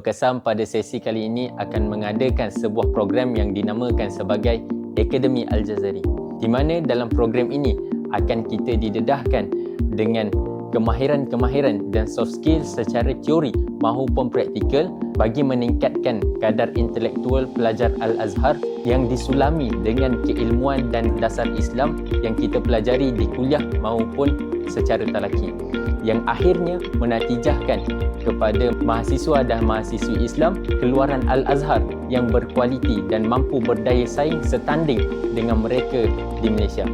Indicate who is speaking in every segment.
Speaker 1: Berkesam pada sesi kali ini akan mengadakan sebuah program yang dinamakan sebagai Akademi Al-Jazari, di mana dalam program ini akan kita didedahkan dengan kemahiran-kemahiran dan soft skill secara teori maupun praktikal bagi meningkatkan kadar intelektual pelajar Al-Azhar yang disulami dengan keilmuan dan dasar Islam yang kita pelajari di kuliah maupun secara talaki, yang akhirnya menatijahkan kepada mahasiswa dan mahasiswi Islam keluaran Al-Azhar yang berkualiti dan mampu berdaya saing setanding dengan mereka di Malaysia.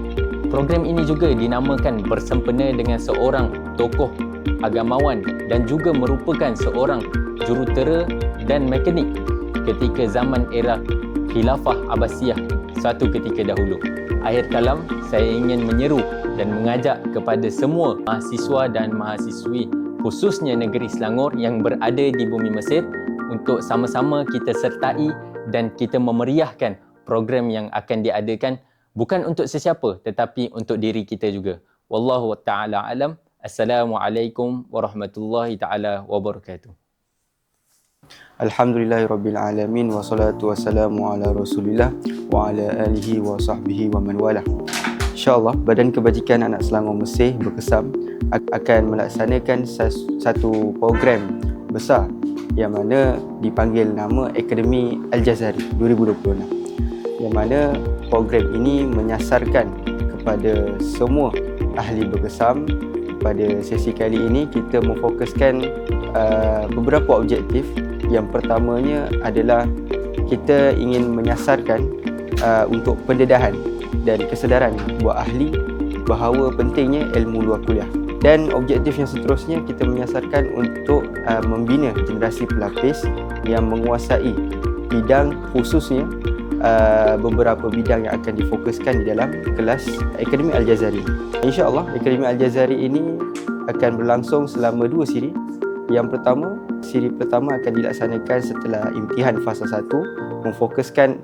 Speaker 1: Program ini juga dinamakan bersempena dengan seorang tokoh agamawan dan juga merupakan seorang jurutera dan mekanik ketika zaman era Khilafah Abbasiyah suatu ketika dahulu. Akhir kalam, saya ingin menyeru dan mengajak kepada semua mahasiswa dan mahasiswi khususnya negeri Selangor yang berada di bumi Mesir untuk sama-sama kita sertai dan kita memeriahkan program yang akan diadakan bukan untuk sesiapa tetapi untuk diri kita juga. Wallahu ta'ala alam. Assalamualaikum warahmatullahi ta'ala wabarakatuh.
Speaker 2: Alhamdulillahirabbil alamin wassalatu wassalamu ala Rasulillah wa ala alihi wa sahbihi wa man walah. InsyaAllah Badan Kebajikan Anak Selangor Mesir Berkesam akan melaksanakan satu program besar yang mana dipanggil nama Akademi Al-Jazari 2026, yang mana program ini menyasarkan kepada semua ahli berkesam. Pada sesi kali ini kita memfokuskan beberapa objektif. Yang pertamanya adalah kita ingin menyasarkan untuk pendedahan dan kesedaran buat ahli bahawa pentingnya ilmu luar kuliah. Dan objektif yang seterusnya kita menyasarkan untuk membina generasi pelapis yang menguasai bidang, khususnya beberapa bidang yang akan difokuskan di dalam kelas Akademi Al-Jazari. InsyaAllah Akademi Al-Jazari ini akan berlangsung selama 2 siri. Yang pertama, siri pertama akan dilaksanakan setelah imtihan fasa 1, memfokuskan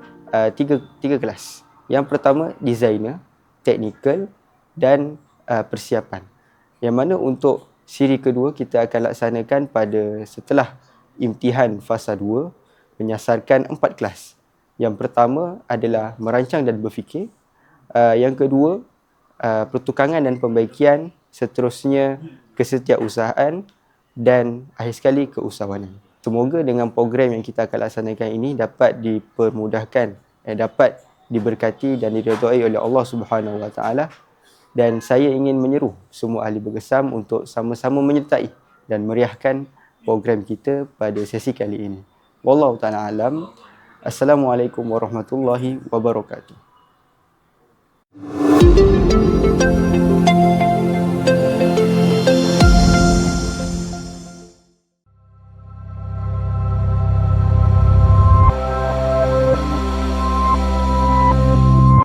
Speaker 2: tiga kelas. Yang pertama, designer, teknikal dan persiapan. Yang mana untuk siri kedua kita akan laksanakan pada setelah imtihan fasa 2, menyasarkan 4 kelas. Yang pertama adalah merancang dan berfikir. Yang kedua, pertukangan dan pembaikian. Seterusnya, kesetiausahaan. Dan akhir sekali, keusahawanan. Semoga dengan program yang kita akan laksanakan ini dapat dipermudahkan, dapat diberkati dan diridai oleh Allah Subhanahu Wa Taala. Dan saya ingin menyeru semua ahli berkesam untuk sama-sama menyertai dan meriahkan program kita pada sesi kali ini. Wallahu ta'ala alam. Assalamualaikum warahmatullahi wabarakatuh.